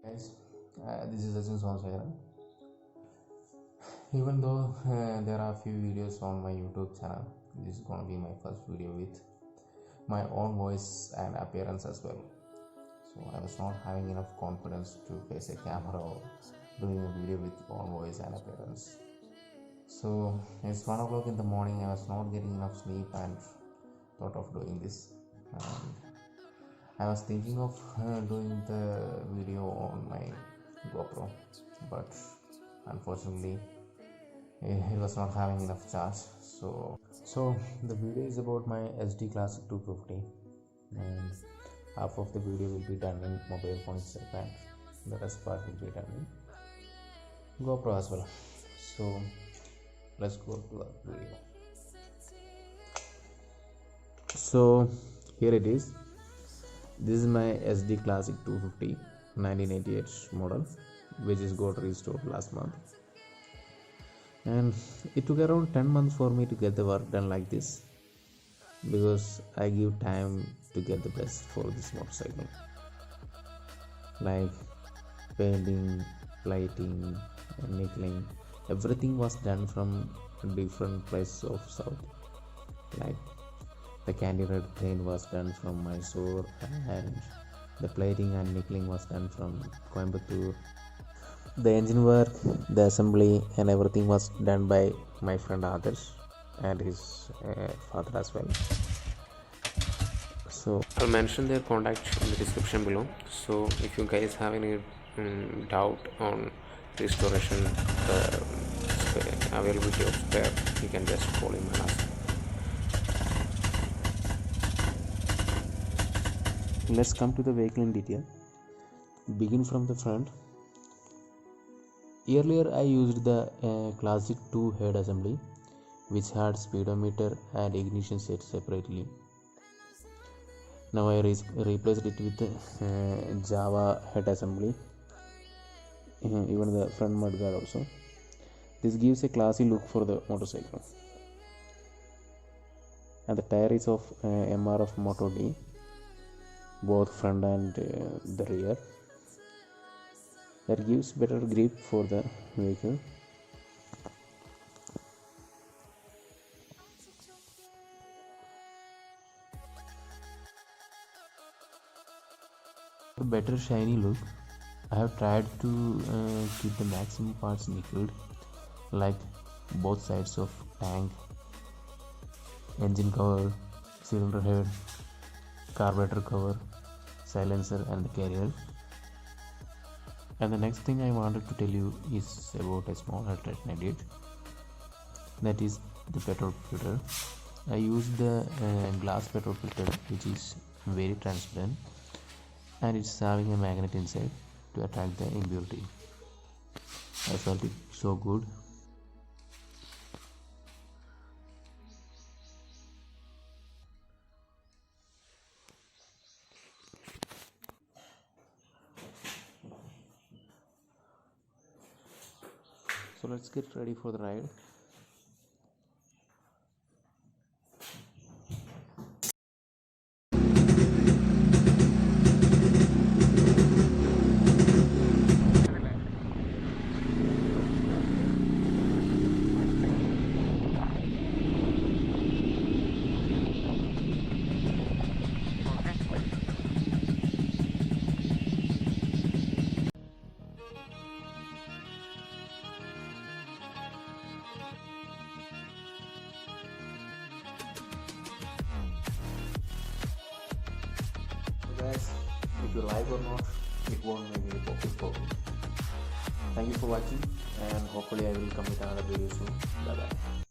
Guys, this is Ajin Sonsaira. Even though there are a few videos on my YouTube channel, this is gonna be my first video with my own voice and appearance as well. So I was not having enough confidence to face a camera or doing a video with own voice and appearance. So it's 1 o'clock in the morning. I was not getting enough sleep and thought of doing this. And I was thinking of doing the video on my GoPro, but unfortunately it was not having enough charge. So the video is about my SD Classic 250, and half of the video will be done in mobile phone itself, and the rest part will be done in GoPro as well. So let's go to the video. So here it is. This is my SD Classic 250 1988 model, which is got restored last month, and it took around 10 months for me to get the work done like this, because I give time to get the best for this motorcycle, like painting, lighting, and nickeling. Everything was done from different places of south, like the candy red paint was done from Mysore, and the plating and nickeling was done from Coimbatore. The engine work, the assembly, and everything was done by my friend adarsh and his father as well. So I'll mention their contact in the description below. So if you guys have any doubt on restoration, availability of spare, you can just call him and ask. Let's come to the vehicle in detail. Begin from the front. Earlier I used the Classic 2 head assembly, which had speedometer and ignition set separately. Now I replaced it with Java head assembly, even the front mudguard also. This gives a classy look for the motorcycle. And the tire is of MRF Moto D, both front and the rear. That gives better grip for the vehicle. For better shiny look, I have tried to keep the maximum parts nickeled, like both sides of tank, engine cover, cylinder head, carburetor cover, silencer, and the carrier. And the next thing I wanted to tell you is about a small alteration I did, that is the petrol filter. I used the glass petrol filter, which is very transparent, and it's having a magnet inside to attract the impurity. I felt it so good. So let's get ready for the ride. Guys, if you like or not, it won't make me focus for me. Thank you for watching, and hopefully I will come with another video soon. Bye bye.